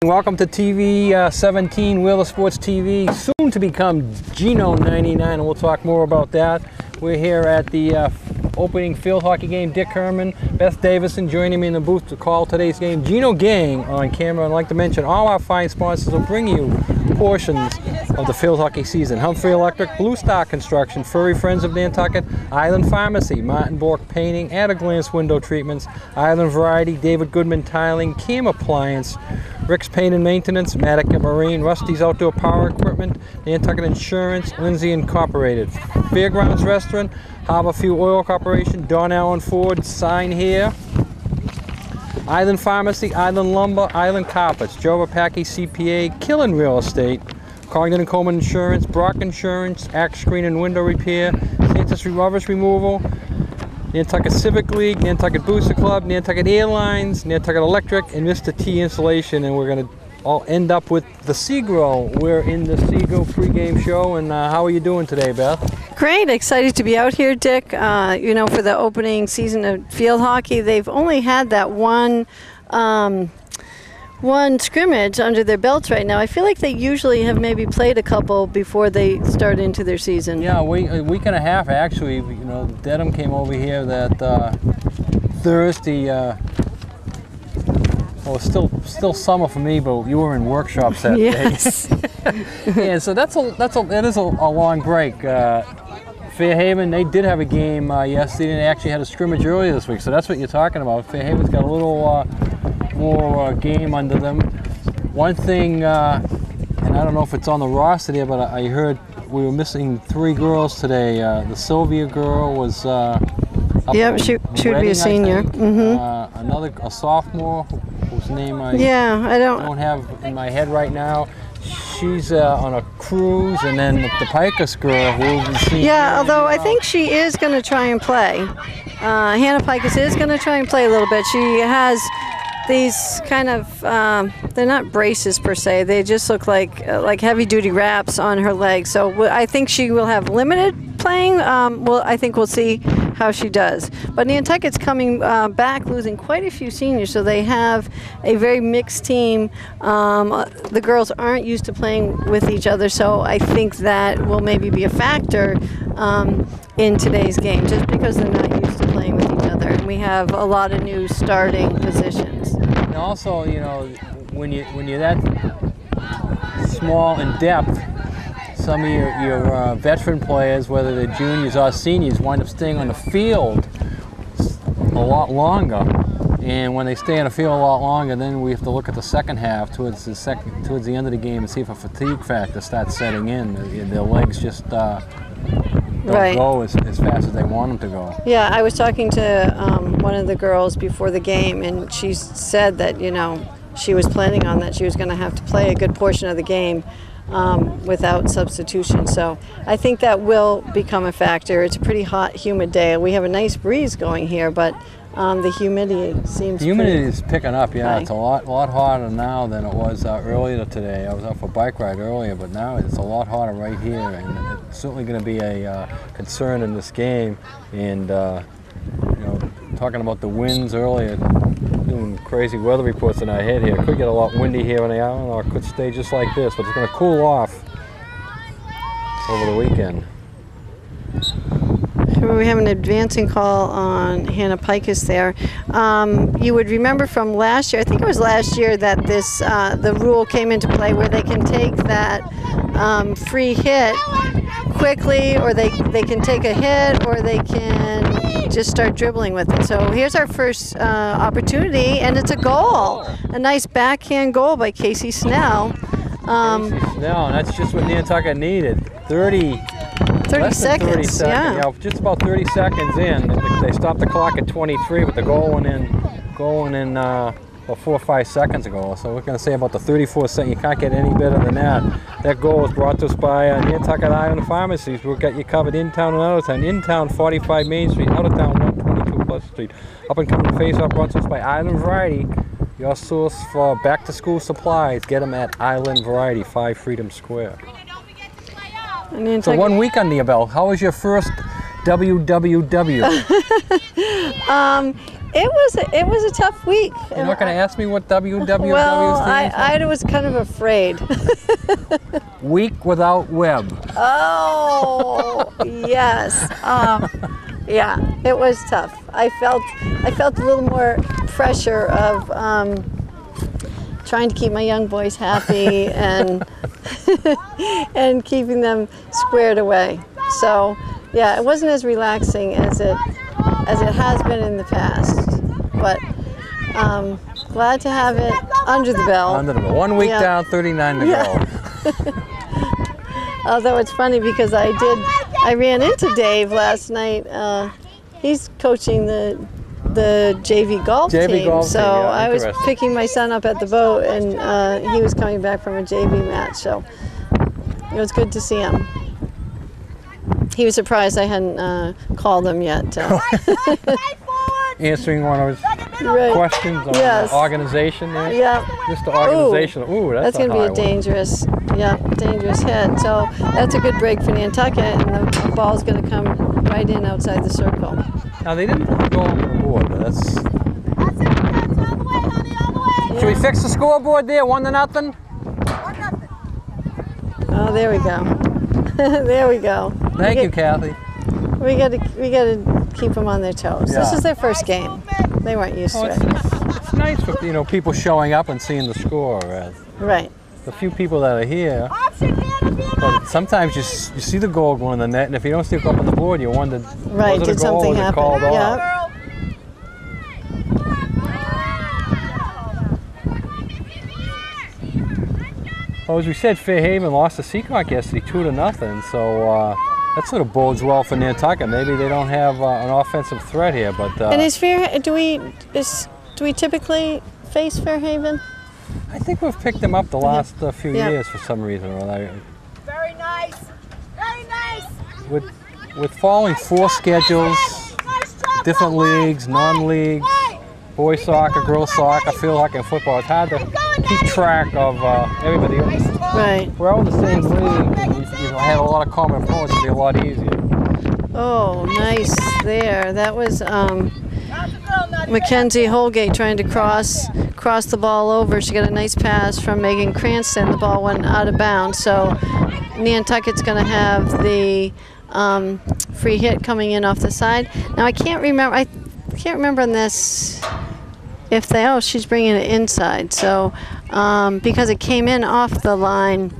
Welcome to TV 17, Wheeler Sports TV, soon to become Geno 99, and we'll talk more about that. We're here at the opening field hockey game. Dick Herman, Beth Davison joining me in the booth to call today's game. Geno Gang on camera, and I'd like to mention all our fine sponsors will bring you portions of the field hockey season. Humphrey Electric, Blue Star Construction, Furry Friends of Nantucket, Island Pharmacy, Martin Bork Painting, At a Glance Window Treatments, Island Variety, David Goodman Tiling, Cam Appliance, Rick's Paint and Maintenance, Matica Marine, Rusty's Outdoor Power Equipment, Nantucket Insurance, Lindsay Incorporated, Fairgrounds Restaurant, Harborview Oil Corporation, Don Allen Ford, Sign Here, Island Pharmacy, Island Lumber, Island Carpets, Joe Rapaki CPA, Killen Real Estate, Cogden and Coleman Insurance, Brock Insurance, Axe Screen and Window Repair, Santa's Rubbish Removal, Nantucket Civic League, Nantucket Booster Club, Nantucket Airlines, Nantucket Electric, and Mr. T Installation. And we're going to all end up with the Seagull. We're in the Seagull pregame show. And how are you doing today, Beth? Great. Excited to be out here, Dick. You know, for the opening season of field hockey, they've only had that one scrimmage under their belts right now. I feel like they usually have maybe played a couple before they start into their season. Yeah, a week and a half actually. You know, Dedham came over here that Thursday. Well, it's still summer for me, but you were in workshops that yes. day. Yeah, so that is a long break. Fairhaven, they did have a game yesterday, and they actually had a scrimmage earlier this week. So that's what you're talking about. Fairhaven's got a little more game under them. One thing, and I don't know if it's on the roster there, but I heard we were missing 3 girls today. The Sylvia girl was yep, she would be a senior. A sophomore whose name I don't have in my head right now. She's on a cruise, and then the Pikus girl who was senior. Yeah, although I think she is going to try and play. Hannah Pikus is going to try and play a little bit. She has these kind of, they're not braces per se, they just look like heavy duty wraps on her legs. So I think she will have limited playing. I think we'll see how she does. But Nantucket's coming back, losing quite a few seniors, so they have a very mixed team. The girls aren't used to playing with each other, so I think that will maybe be a factor in today's game, just because they're not used to playing with each other. And we have a lot of new starting positions. And also, you know, when you're that small in depth, some of your veteran players, whether they're juniors or seniors, wind up staying on the field a lot longer. And when they stay on the field a lot longer, then we have to look at the second half towards the end of the game and see if a fatigue factor starts setting in. Their legs just don't go as fast as they want them to go. Yeah, I was talking to one of the girls before the game, and she said that, you know, she was planning on that she was going to have to play a good portion of the game without substitution. So I think that will become a factor. It's a pretty hot, humid day. We have a nice breeze going here, but the humidity seems The humidity is picking up, yeah. high. It's a lot hotter now than it was earlier today. I was out for a bike ride earlier, but now it's a lot hotter right here, and it's certainly going to be a concern in this game. And you know, talking about the winds earlier, doing crazy weather reports in our head here. It could get a lot windy here on the island, or it could stay just like this, but it's going to cool off over the weekend. We have an advancing call on Hannah Pikus there. You would remember from last year, I think it was last year, that this the rule came into play where they can take that free hit quickly, or they can take a hit, or they can just start dribbling with it. So here's our first opportunity, and it's a goal. A nice backhand goal by Casey Snell. Casey Snell, and that's just what Nantucket needed. 30 seconds, yeah. Just about 30 seconds in. They stopped the clock at 23, but the goal went in about 4 or 5 seconds ago. So we're going to say about the 34 seconds. You can't get any better than that. That goal was brought to us by Nantucket Island Pharmacies. We've got you covered in town and out of town. In town, 45 Main Street. Out of town, 122 Pleasant Street. Up and coming face-off brought to us by Island Variety, your source for back-to-school supplies. Get them at Island Variety, 5 Freedom Square. So 1 week under your belt. How was your first WWW? It was a tough week. You're not going to ask me what WWW Well, stands for? I was kind of afraid. Week without web. Oh, yes. Yeah, it was tough. I felt a little more pressure of trying to keep my young boys happy and and keeping them squared away. So, yeah, it wasn't as relaxing as it has been in the past. But glad to have it under the belt. Under the belt. 1 week down, 39 to go. Although it's funny because I ran into Dave last night. He's coaching the JV golf team. Golf so team, yeah, I was picking my son up at the boat, and he was coming back from a JV match. So it was good to see him. He was surprised I hadn't called him yet. Answering one of his questions on the organization there. Yeah. Just the organization. Ooh, that's going to be a dangerous hit. So that's a good break for Nantucket, and the ball's going to come right in outside the circle. Now they didn't go on the board, but that's. Should we fix the scoreboard there? 1-0. 1-0. Oh, there we go. There we go. Thank you, Kathy. We got to keep them on their toes. Yeah. This is their first game. They weren't used to it. It's nice for people showing up and seeing the score. Right. The few people that are here. But sometimes you see the goal go in the net, and if you don't see it go up on the board, you wonder, right, was it did a goal something or was it happen? called off? Yeah. Well, as we said, Fairhaven lost to Seacock yesterday, 2-0. So that sort of bodes well for Nantucket. Maybe they don't have an offensive threat here, but. And do we typically face Fairhaven? I think we've picked them up the last few years for some reason or other. Very nice. Very nice. With following 4 schedules, different leagues, non-leagues, boys soccer, girls soccer, field hockey, and football, it's hard to keep track of everybody else. Right. We're all in the same league. You have a lot of common opponents, it'll be a lot easier. Oh, nice there. That was Mackenzie Holgate trying to cross the ball over. She got a nice pass from Megan Cranston. The ball went out of bounds. So Nantucket's going to have the free hit coming in off the side. Now I can't remember on this if she's bringing it inside. So because it came in off the line,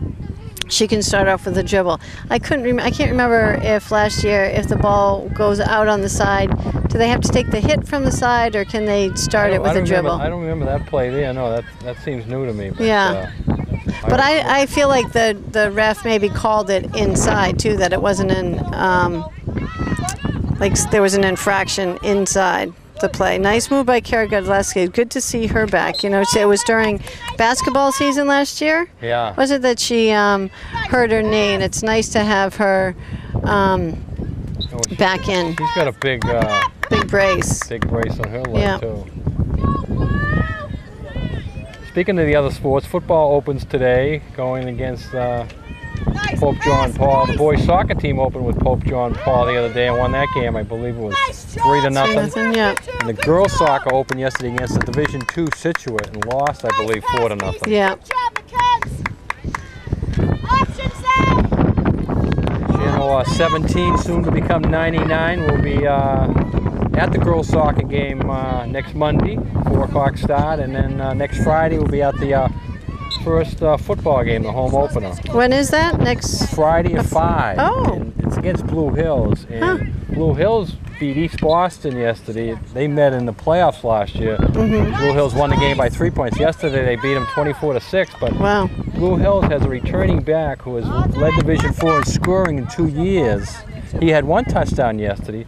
she can start off with a dribble. I can't remember if last year, if the ball goes out on the side, do they have to take the hit from the side, or can they start it with a dribble? I don't remember that play there. No, that seems new to me. But, yeah. But I feel like the ref maybe called it inside too, that it wasn't like there was an infraction inside the play. Nice move by Kara Godleski. Good to see her back. It was during basketball season last year. Yeah. Was it that she hurt her knee, and it's nice to have her back in. She's got a big brace. Big brace on her leg too. Speaking of the other sports, football opens today, going against Pope John Paul. The boys soccer team opened with Pope John Paul the other day and won that game. I believe it was 3-0. Yeah. And the girls soccer opened yesterday against the Division II Situate and lost, I believe, 4-0. Yeah. Channel 17, soon to become 99, will be at the girls soccer game next Monday, 4 o'clock start, and then next Friday we'll be at the first football game, the home opener. When is that? Next Friday at 5. Oh. And it's against Blue Hills. And Blue Hills beat East Boston yesterday. They met in the playoffs last year. Blue Hills won the game by 3 points. Yesterday they beat them 24-6. But wow. Blue Hills has a returning back who has led Division IV in scoring in 2 years. He had 1 touchdown yesterday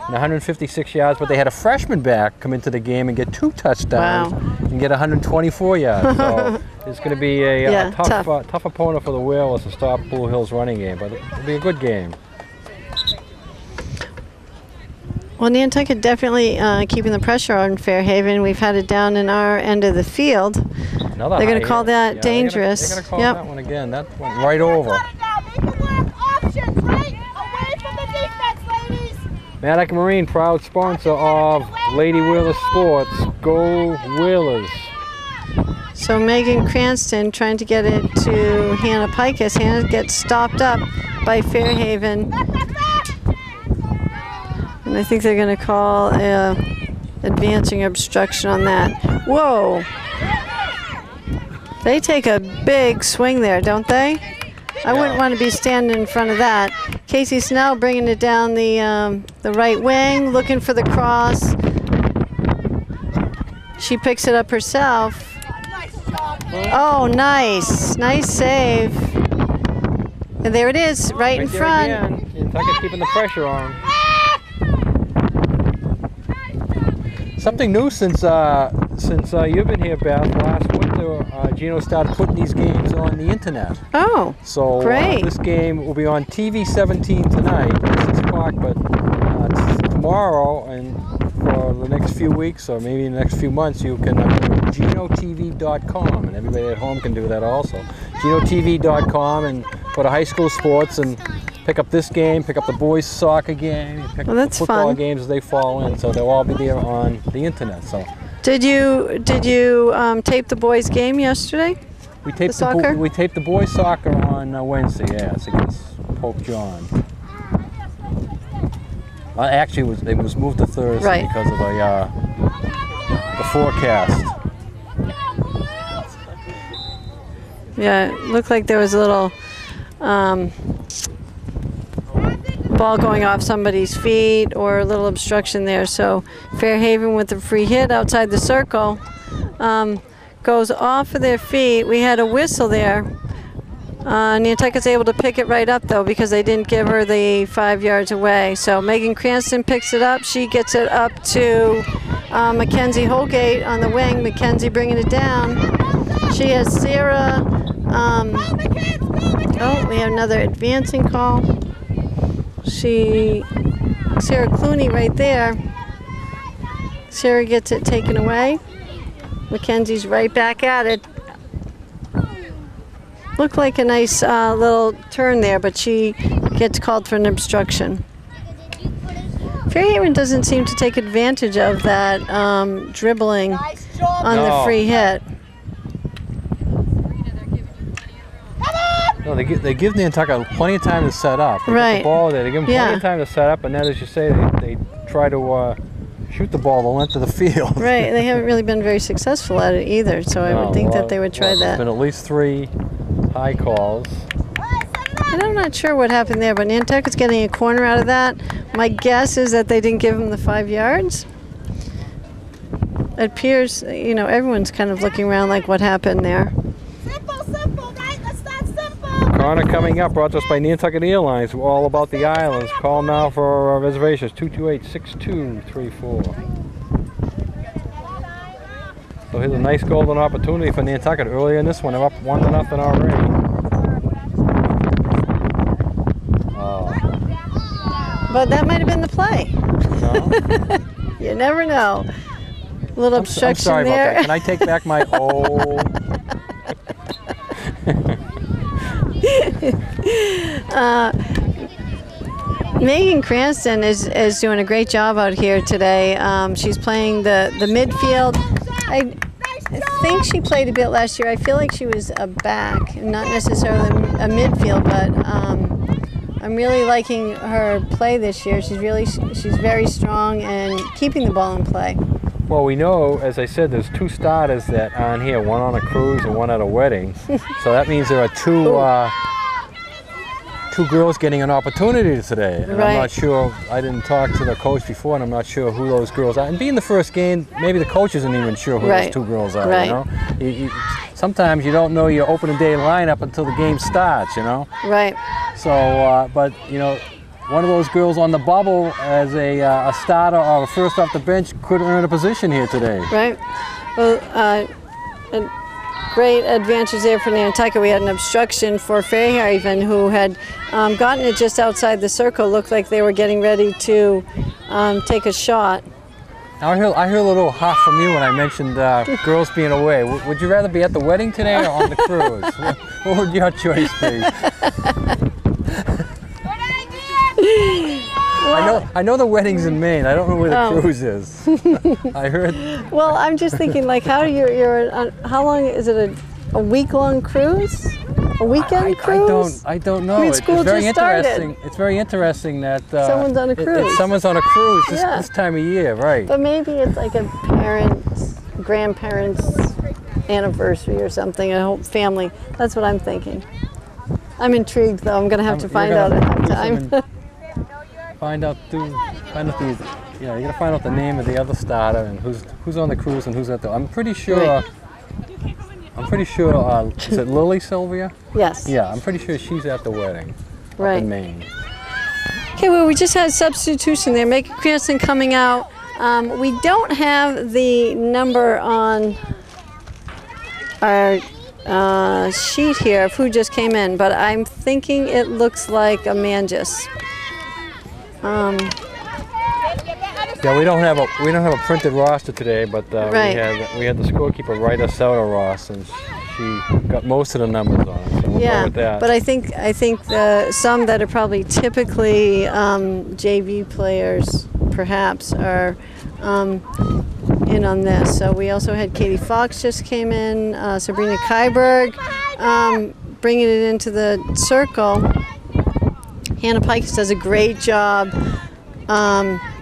and 156 yards, but they had a freshman back come into the game and get 2 touchdowns and get 124 yards. So it's going to be a tough opponent for the Whalers to stop Blue Hills' running game, but it'll be a good game. Well, Nantucket definitely keeping the pressure on Fairhaven. We've had it down in our end of the field. They're going to call that dangerous. They're going to call that one again. That went right over. Maddock Marine, proud sponsor of Lady Wheeler Sports. Go Wheelers. So Megan Cranston trying to get it to Hannah Pikus. Hannah gets stopped up by Fairhaven. And I think they're going to call advancing obstruction on that. Whoa! They take a big swing there, don't they? I wouldn't want to be standing in front of that. Casey Snell bringing it down the right wing, looking for the cross. She picks it up herself. Oh, nice. Nice save. And there it is, right in front. Nantucket's keeping the pressure on. Something new since you've been here, Beth. Last winter, Gino started putting these games on the internet. Oh, so great. This game will be on TV 17 tonight at 6 o'clock, but tomorrow and for the next few weeks or maybe the next few months, you can go to GinoTV.com, and everybody at home can do that also. GinoTV.com, and go to high school sports and pick up this game, pick up the boys soccer game, pick up the football games as they fall in. So they'll all be there on the internet. So did you tape the boys game yesterday? We taped the boys soccer on Wednesday. Yes, against Pope John. Actually, it was moved to Thursday because of the forecast. Yeah, it looked like there was a little ball going off somebody's feet or a little obstruction there. So Fairhaven with the free hit outside the circle goes off of their feet. We had a whistle there. Nantucket's able to pick it right up though because they didn't give her the 5 yards away. So Megan Cranston picks it up. She gets it up to Mackenzie Holgate on the wing. Mackenzie bringing it down. She has Sarah. Oh, we have another advancing call. Sarah Clooney right there. Sarah gets it taken away. Mackenzie's right back at it. Looked like a nice little turn there, but she gets called for an obstruction. Fairhaven doesn't seem to take advantage of that dribbling on the free hit. No, they give Nantucket plenty of time to set up. They get the ball there. They give them plenty of time to set up, and then, as you say, they try to shoot the ball the length of the field. Right. They haven't really been very successful at it either, so I would think that they would try that. There's been at least 3 high calls. And I'm not sure what happened there, but Nantucket's getting a corner out of that. My guess is that they didn't give him the 5 yards. It appears, you know, everyone's kind of looking around like what happened there. Simple, guys. Let's start simple. Corner coming up, brought to us by Nantucket Airlines. We're all about the islands. Call now for reservations, 228-6234. So here's a nice golden opportunity for Nantucket earlier in this one. They're up 1-0 already. But that might have been the play. No? You never know. A little obstruction I'm sorry there. about that. Can I take back my Megan Cranston is doing a great job out here today. She's playing the midfield. I think she played a bit last year. I feel like she was a back, not necessarily a midfield, but I'm really liking her play this year. She's very strong and keeping the ball in play. Well, we know, as I said, there's 2 starters that are on here, one on a cruise and one at a wedding. So that means there are 2 girls getting an opportunity today. And I'm not sure, I didn't talk to the coach before, and I'm not sure who those girls are. And being the first game, maybe the coach isn't even sure who those 2 girls are, you know? Sometimes you don't know your opening day lineup until the game starts, you know? Right. So, but, you know, one of those girls on the bubble as a starter or a first off the bench could earn a position here today. Right. Well, a great advantage there for Nantucket. We had an obstruction for Fairhaven, who had gotten it just outside the circle. Looked like they were getting ready to take a shot. I heard a little huff from you when I mentioned girls being away. Would you rather be at the wedding today or on the cruise? What would your choice be? I I know the wedding's in Maine. I don't know where the cruise is. I heard. Well, I'm just thinking, like, how do how long is it? A week-long cruise? A weekend cruise? I don't know. I mean, It's school very just started. interesting. It's very interesting that Someone's on a cruise. Someone's on a cruise this time of year, right? But maybe it's like a grandparents' anniversary or something, a whole family. That's what I'm thinking. I'm intrigued, though. I'm going to have to find out at that time. Find out you got to find out the name of the other starter and who's on the cruise and who's at the. I'm pretty sure. Is it Lily Sylvia? Yes. Yeah, I'm pretty sure she's at the wedding up in Maine. Okay, well, we just had substitution there. Megan Cranston coming out. We don't have the number on our sheet here of who just came in, but I'm thinking it looks like a Mangis. Yeah, we don't have a printed roster today, but we had the scorekeeper write us out a roster, and she got most of the numbers on it. So we'll go with that. But I think some that are probably typically JV players, perhaps, are in on this. So we also had Katie Fox just came in, Sabrina Kyberg, bringing it into the circle. Hannah Pikes does a great job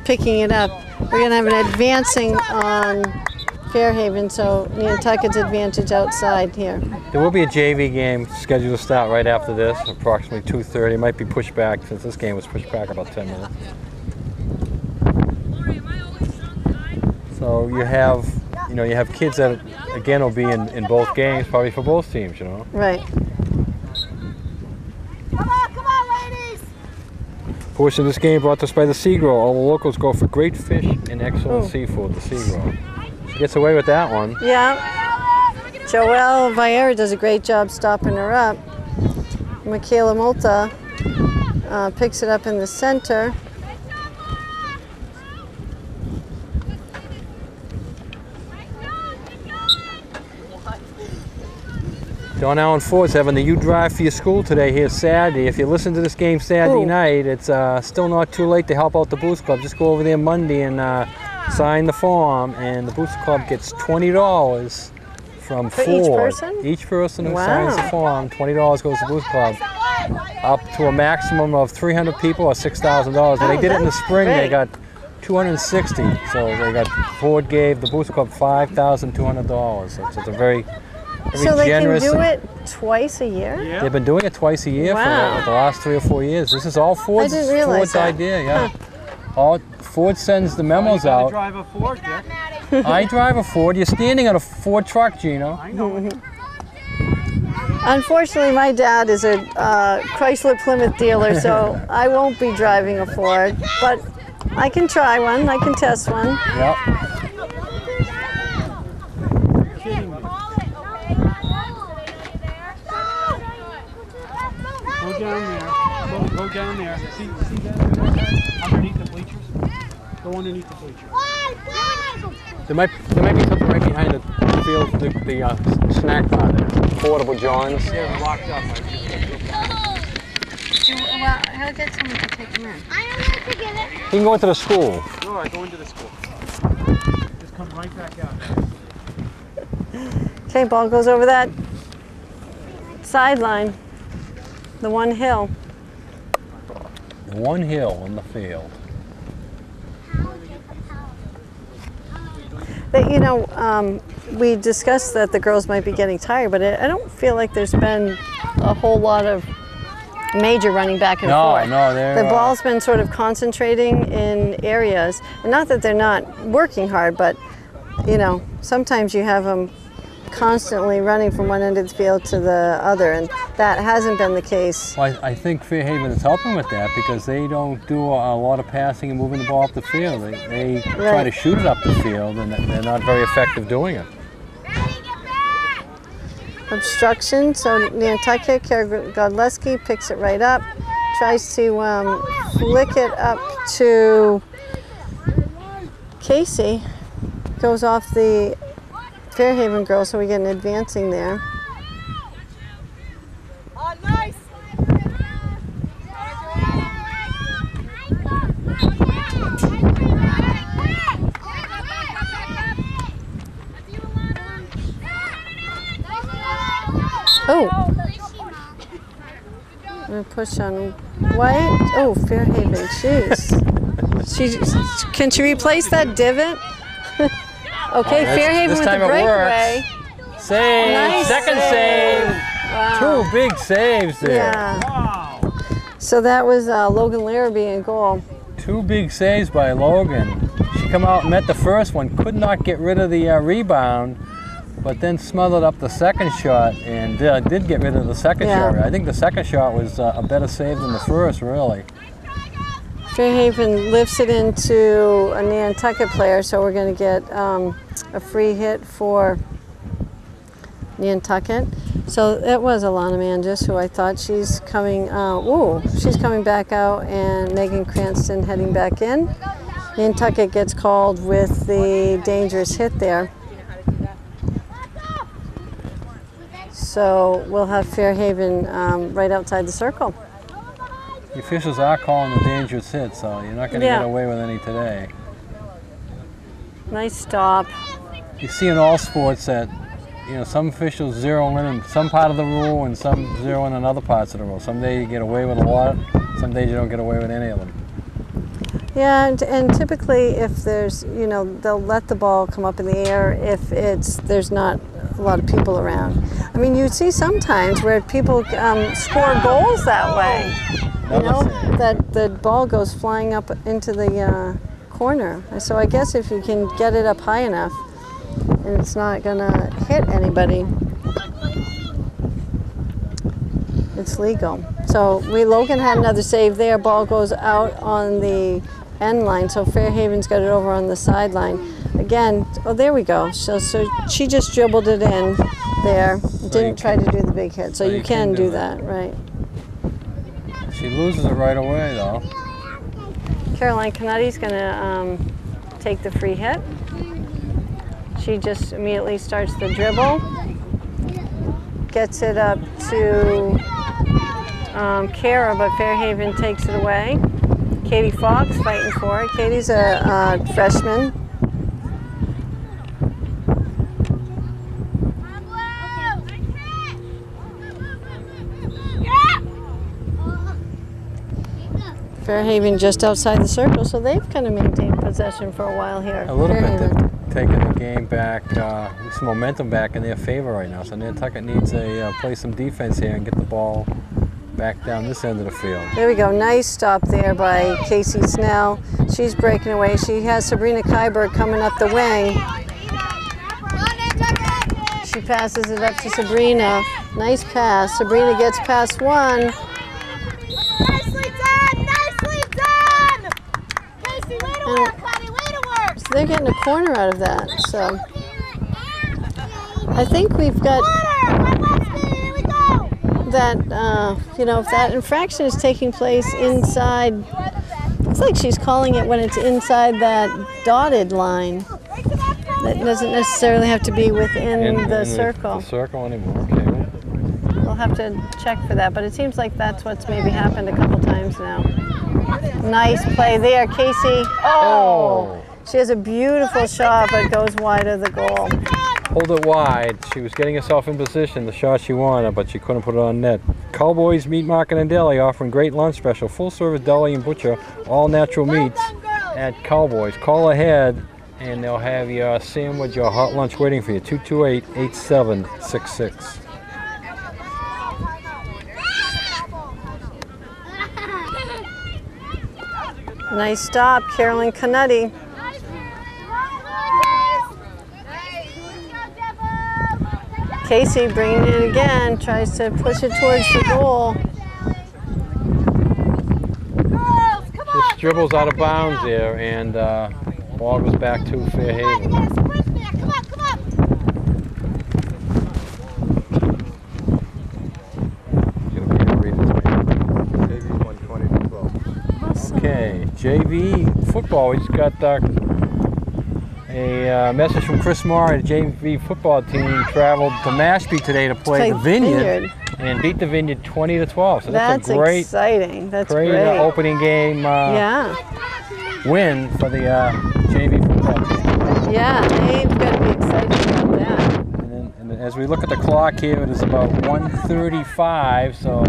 picking it up. We're going to have an advancing on Fairhaven, so Nantucket's advantage outside here. There will be a JV game scheduled to start right after this, approximately 2:30. It might be pushed back since this game was pushed back about 10 minutes. So you have kids that again will be in both games, probably for both teams, Right. Come on, ladies. Portion of this game brought to us by the Seagrow. All the locals go for great fish and excellent seafood. The Seagrow. She gets away with that one. Yeah. Joelle Vieira does a great job stopping her up. Michaela Molta picks it up in the center. John Allen Ford's having the You Drive for Your School today here Saturday. If you listen to this game Saturday night, it's still not too late to help out the Boost Club. Just go over there Monday and sign the form, and the Boost Club gets $20 from Ford. Each person? Each person who signs the form, $20 goes to the Boost Club. Up to a maximum of 300 people or $6,000. When they did it in the spring, they got 260. So Ford gave the Boost Club $5,200. So it's a very So they can generous. do it twice a year? Yeah. They've been doing it twice a year for the last 3 or 4 years. This is all Ford's idea, yeah. Ford sends the memos out. I drive a Ford, Dick. I drive a Ford. You're standing on a Ford truck, Gino. I know. Unfortunately, my dad is a Chrysler Plymouth dealer, so I won't be driving a Ford. But I can try one. I can test one. Yep. Go down there. See that? Underneath the bleachers? Go underneath the bleachers. There might be something right behind the field, the snack bar there. Portable Johns. Yeah, locked up. Well, I'll get someone to take him in. I don't have to get it. He can go into the school. All right, go into the school. Just come right back out. Okay, ball goes over that sideline, the one hill. One hill on the field. We discussed that the girls might be getting tired, but I don't feel like there's been a whole lot of major running back and forth. No, the ball's been sort of concentrating in areas, and not that they're not working hard, but sometimes you have them constantly running from one end of the field to the other, and that hasn't been the case. Well, I think Fairhaven is helping with that because they don't do a lot of passing and moving the ball up the field. They try to shoot it up the field, and they're not very effective doing it. Obstruction, so Nantucket, Kara Godleski picks it right up, tries to flick it up to Casey, goes off the Fairhaven girl, so we get an advancing there. Oh, nice. Oh. I'm going to push on White. Oh, Fairhaven, jeez. Can she replace that divot? Okay, Fairhaven this with the time it breakaway. works. Save, Nice second save. save. Wow. 2 big saves there. Yeah. Wow. So that was Logan Larrabee in goal. 2 big saves by Logan. She come out and met the first one, could not get rid of the rebound, but then smothered up the second shot and did get rid of the second shot. I think the second shot was a better save than the first, really. Fairhaven lifts it into a Nantucket player, so we're going to get a free hit for Nantucket. So it was Alana Mangis, who I thought she's coming, she's coming back out, and Megan Cranston heading back in. Nantucket gets called with the dangerous hit there. So we'll have Fairhaven right outside the circle. The officials are calling the dangerous hit, so you're not going to get away with any today. Nice stop. You see in all sports that, you know, some officials zero in some part of the rule and some zero in other parts of the rule. Some days you get away with a lot, some days you don't get away with any of them. Yeah, and typically if there's, you know, they'll let the ball come up in the air if there's not a lot of people around. I mean, you see sometimes where people score goals that way. You know, that the ball goes flying up into the corner. So I guess if you can get it up high enough and it's not gonna hit anybody, it's legal. So Logan had another save there. Ball goes out on the end line, so Fairhaven's got it over on the sideline. Again, oh, there we go. So she just dribbled it in there. Didn't try to do the big hit. So you can do that, right? She loses it right away, though. Caroline Canutti's going to take the free hit. She just immediately starts the dribble. Gets it up to Kara, but Fairhaven takes it away. Katie Fox fighting for it. Katie's a freshman. Fairhaven just outside the circle, so they've kind of maintained possession for a while here. A little bit. They've taken the game back, some momentum back in their favor right now. So Nantucket needs to play some defense here and get the ball back down this end of the field. There we go. Nice stop there by Casey Snell. She's breaking away. She has Sabrina Kyberg coming up the wing. She passes it up to Sabrina. Nice pass. Sabrina gets past one. So they're getting a corner out of that. So I think we've got that, you know, if that infraction is taking place inside, looks like she's calling it when it's inside that dotted line. That doesn't necessarily have to be within the circle. The circle anymore, okay. We'll have to check for that, but it seems like that's what's maybe happened a couple times now. Nice play there, Casey. Oh! She has a beautiful shot, but goes wide of the goal. Hold it wide. She was getting herself in position, the shot she wanted, but she couldn't put it on net. Cowboys Meat Market and Deli offering great lunch special, full service deli and butcher, all natural meats at Cowboys. Call ahead and they'll have your sandwich or hot lunch waiting for you. 228-8766. Nice stop, Caroline Canutti. Casey bringing it in again, tries to push it towards the goal. Just dribbles out of bounds there, and ball goes back to Fairhaven. Okay, JV football. We just got a message from Chris Moore. The JV football team traveled to Mashpee today to play the Vineyard and beat the Vineyard 20-12. So that's a great, exciting. That's great opening game win for the JV football team. Yeah, they've got to be excited about that. And as we look at the clock here, it is about 1:35, so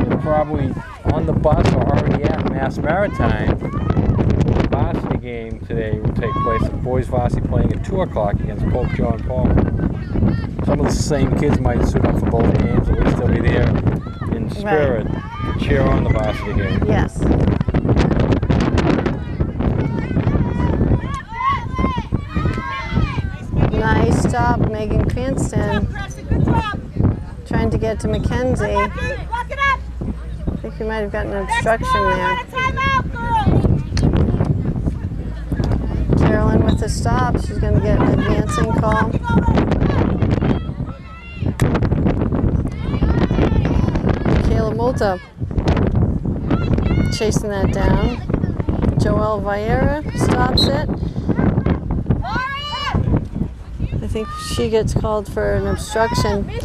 we're probably on the bus or already at Mass Maritime. The varsity game today will take place. The boys varsity playing at 2 o'clock against Pope John Paul. Some of the same kids might suit up for both games, at least they'll be there in spirit to cheer on the varsity game. Yes. Nice stop, Megan Cranston. Trying to get to Mackenzie. I think we might have gotten an obstruction there. Carolyn with the stop. She's going to get an advancing call. Kayla Multa chasing that down. Joelle Vieira stops it. I think she gets called for an obstruction. I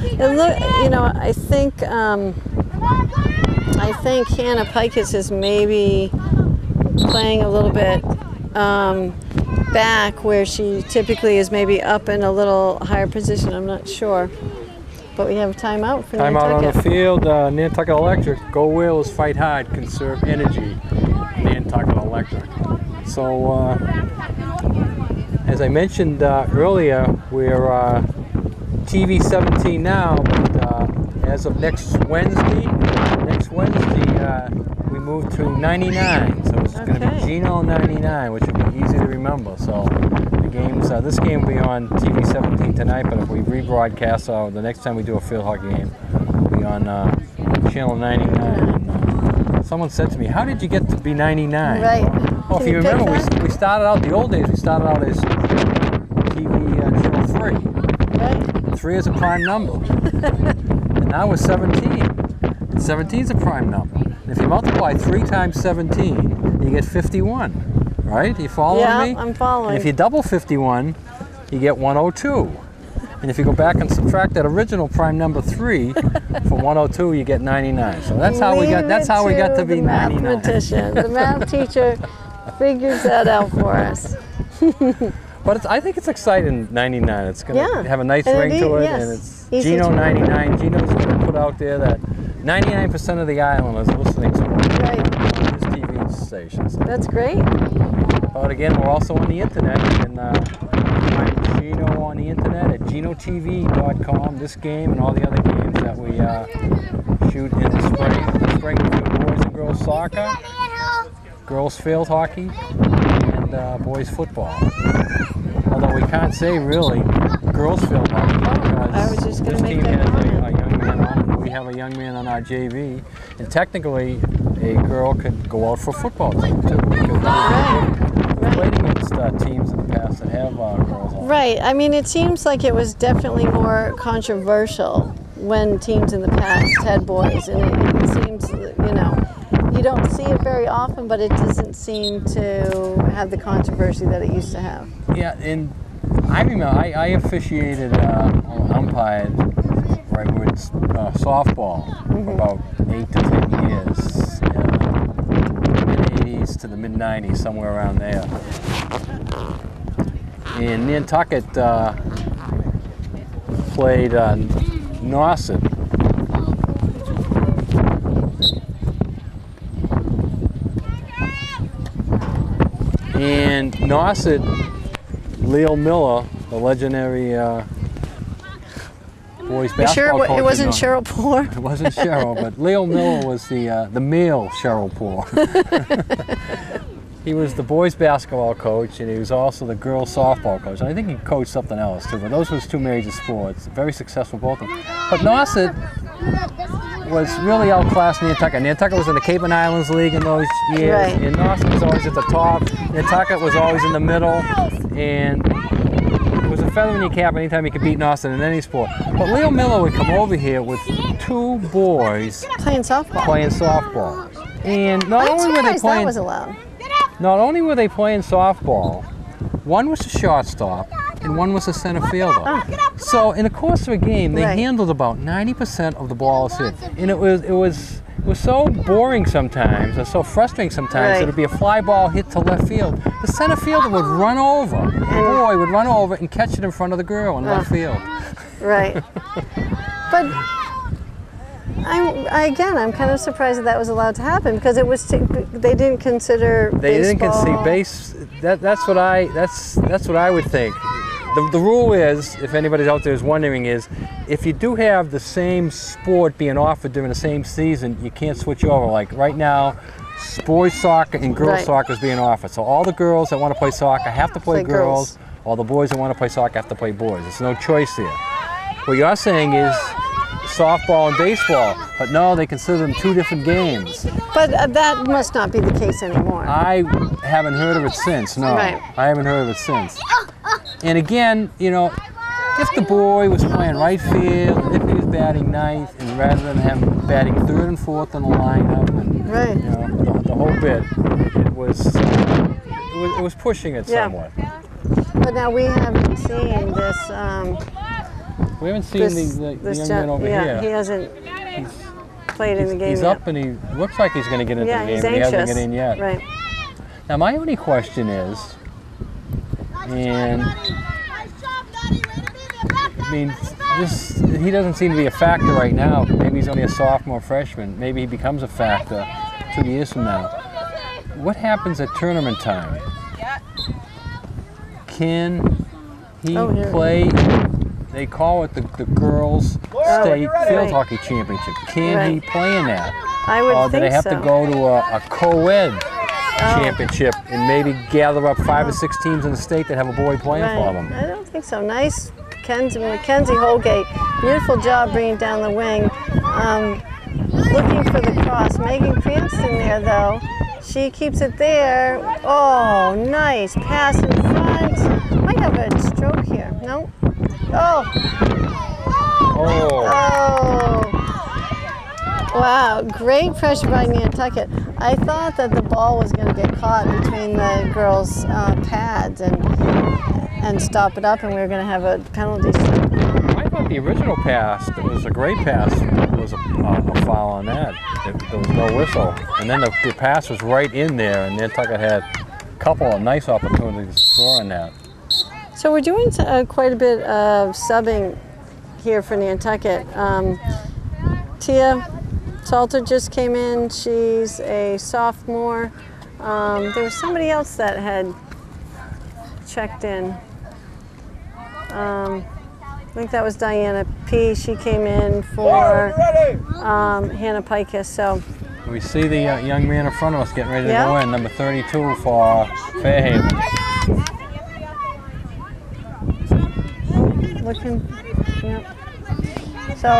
think Hannah Pikus is maybe playing a little bit back where she typically is, maybe up in a little higher position. I'm not sure. But we have a timeout for Nantucket. Timeout on the field. Nantucket Electric. Go Wheelers, fight hard, conserve energy. Nantucket Electric. So, as I mentioned earlier, we're TV 17 now, but as of next Wednesday, we move to 99. So it's going to be Gino 99, which will be easy to remember. So the games, this game will be on TV 17 tonight, but if we rebroadcast, the next time we do a field hockey game, will be on channel 99. And, someone said to me, "How did you get to be 99?" Right. Well, if you remember, we started out, the old days, we started out as TV channel 3. Right. 3 is a prime number. And now we're 17. And 17 is a prime number. And if you multiply 3 times 17, you get 51. Right? You following me? Yeah, I'm following. And if you double 51, you get 102. And if you go back and subtract that original prime number 3 from 102, you get 99. So that's how we got. That's how we got to be 99. Mathematician, the math teacher, figures that out for us. But I think it's exciting, 99. It's going to have a nice And ring to it, yes. and it's Easy Gino to 99. Gino's going to put out there that 99% of the island is listening to Right. his TV station. So. That's great. But again, we're also on the internet. You can find Gino on the internet at GinoTV.com. This game and all the other games that we shoot in the spring. The spring we do boys and girls soccer, girls field hockey, and boys football. Although we can't say really girls field hockey because I was just this gonna team make that has a comment. young man on it. We have a young man on our JV, and technically a girl could go out for a football team too. Because we've played against teams in the past that have girls on. Right. I mean, it seems like it was definitely more controversial when teams in the past had boys, and it seems, you don't see it very often, but it doesn't seem to have the controversy that it used to have. Yeah, and I remember I officiated umpired right with softball for about 8 to 10 years, mid-80s to the mid-90s, somewhere around there. And Nantucket played Nauset. And Nauset, Leo Miller, the legendary boys basketball coach. It wasn't Cheryl Poor? It wasn't Cheryl, but Leo Miller was the male Cheryl Poor. He was the boys basketball coach, and he was also the girls softball coach. And I think he coached something else too, but those was 2 major sports. Very successful, both of them. But Nauset was really outclassed Nantucket. Nantucket was in the Cape and Islands League in those years, Right. and Nauset was always at the top. Nantucket was always in the middle, and it was a feather in your cap anytime you could beat Nauset in any sport. But Leo Miller would come over here with 2 boys Playing softball. And not I'm only were they surprised that playing, was allowed. not only were they playing softball, one was a shortstop and one was a center fielder. So in the course of a game, they Right. handled about 90% of the balls hit, and it was so boring sometimes, or so frustrating sometimes. Right. That it'd be a fly ball hit to left field. The center fielder would run over, the boy would run over and catch it in front of the girl in left field. Right. But I'm kind of surprised that was allowed to happen because it was they didn't consider They didn't baseball. That's what I would think. The rule is, if anybody out there is wondering, is if you do have the same sport being offered during the same season, you can't switch over. Like right now, boys soccer and girls soccer is being offered. So all the girls that want to play soccer have to play girls. All the boys that want to play soccer have to play boys. There's no choice there. What you're saying is softball and baseball, but no, they consider them two different games. But that must not be the case anymore. I haven't heard of it since, no. Right. I haven't heard of it since. And again, you know, if the boy was playing right field, and if he was batting ninth, and rather than him batting third and fourth in the lineup, and you know, the whole bit, it was pushing it somewhat. But now we haven't seen this. We haven't seen the young man over here. He hasn't played in the game He's yet. up and he looks like he's going to get into the game, he's but he anxious. hasn't get in yet. Right. Now my only question is, and I mean, he doesn't seem to be a factor right now. Maybe he's only a sophomore, freshman. Maybe he becomes a factor 2 years from now. What happens at tournament time? Can he play? They call it the girls' state field hockey championship. Can he play in that? I would think so. Or do they have to go to a co-ed championship and maybe gather up 5 or 6 teams in the state that have a boy playing for them? I don't think so. Nice, Mackenzie Holgate. Beautiful job bringing down the wing. Looking for the cross. Megan Cranston there, though. She keeps it there. Oh, nice. Pass in front. Might have a stroke here. No? Oh. Oh. Wow, great pressure by Nantucket. I thought that the ball was going to get caught between the girls' pads and stop it up, and we were going to have a penalty. I thought the original pass, it was a great pass, was a foul on that. There was no whistle. And then the pass was right in there, and Nantucket had a couple of nice opportunities to score on that. So we're doing quite a bit of subbing here for Nantucket. Tia Salter just came in. She's a sophomore. There was somebody else that had checked in. I think that was Diana P. She came in for Hannah Pikus. So we see the young man in front of us getting ready to go in, number 32 for Fairhaven. Looking, So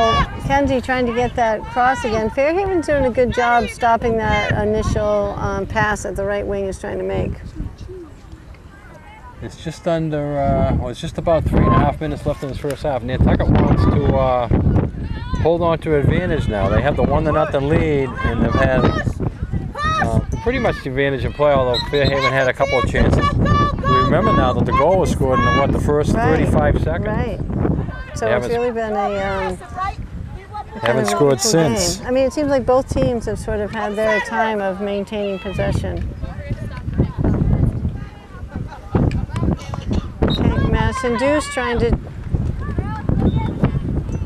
Kenzie trying to get that cross again. Fairhaven's doing a good job stopping that initial pass that the right wing is trying to make. It's just under, well, it's just about 3.5 minutes left in this first half. Nantucket wants to hold on to advantage now. They have the 1-0 lead, and they've had pretty much the advantage in play, although Fairhaven had a couple of chances. We remember now that the goal was scored in the first 35 seconds. Right. So it's really been a haven't scored since. Game. I mean, it seems like both teams have sort of had their time of maintaining possession. Okay, Madison Deuce trying to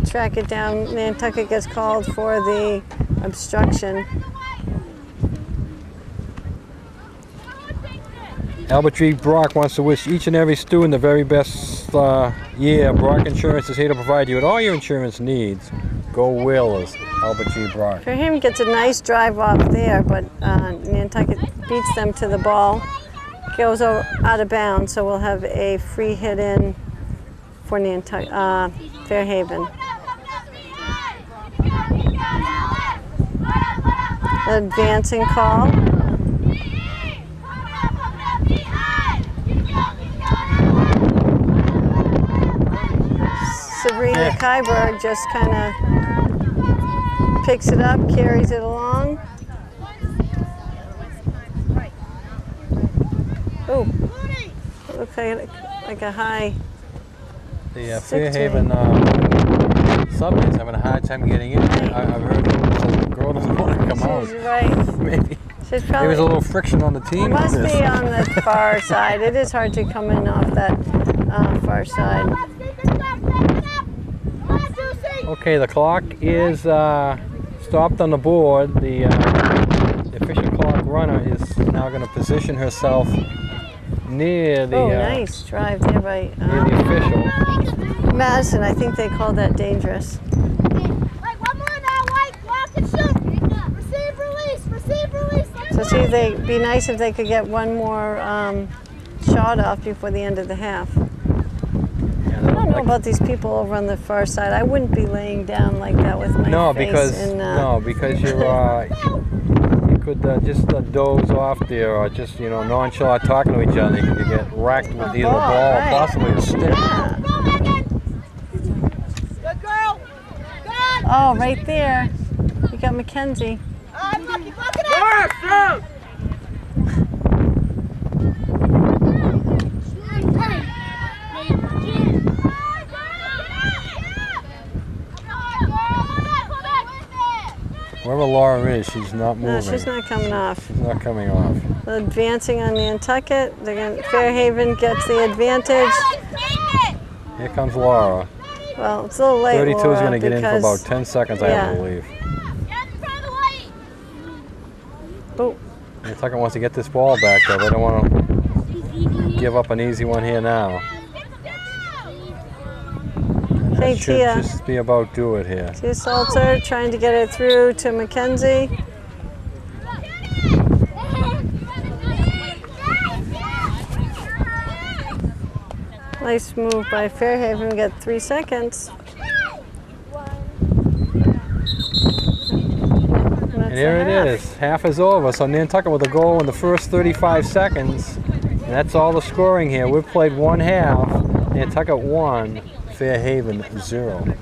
track it down. Nantucket gets called for the obstruction. Albert G. Brock wants to wish each and every student the very best year. Brock Insurance is here to provide you with all your insurance needs. Go Whalers, Albert G. Brock. Fairhaven gets a nice drive off there, but Nantucket beats them to the ball. Goes out of bounds, so we'll have a free hit in for Fairhaven. Advancing call. Sabrina Kyberg just kind of picks it up, carries it along. Oh, looks like a high. The Fairhaven sub is having a hard time getting in. I've heard the girl doesn't want to come out. Right. Maybe. There was a little friction on the team. It must be on the far side. It is hard to come in off that far side. Okay, the clock is stopped on the board. The official clock runner is now going to position herself near the nice drive there by near the official. Madison. I think they call that dangerous. Right, one more now, White. Block and shoot. Receive, release. Receive, release. So see, they'd be nice if they could get one more shot off before the end of the half. I don't know about these people over on the far side. I wouldn't be laying down like that with my face in, because you're you could just doze off there, or just nonchalant talking to each other. You could get racked with either the ball or possibly a stick. Yeah. Good girl. Good. Oh, right there. You got Mackenzie. Look it up. Wherever Laura is, she's not moving. No, she's not coming off. She's not coming off. Advancing on Nantucket. Fairhaven gets the advantage. Here comes Laura. Well, it's a little late. 32 is Laura, going to get in for about because- 10 seconds, I yeah. believe. Oh, Nantucket wants to get this ball back, though. They don't want to give up an easy one here now. hey, That should Tia. just be about do it here. Tia Salter trying to get it through to Mackenzie. Nice move by Fairhaven. Get 3 seconds. And here it is. Half is over. So Nantucket with a goal in the first 35 seconds. And that's all the scoring here. We've played one half. Nantucket 1, Fairhaven 0.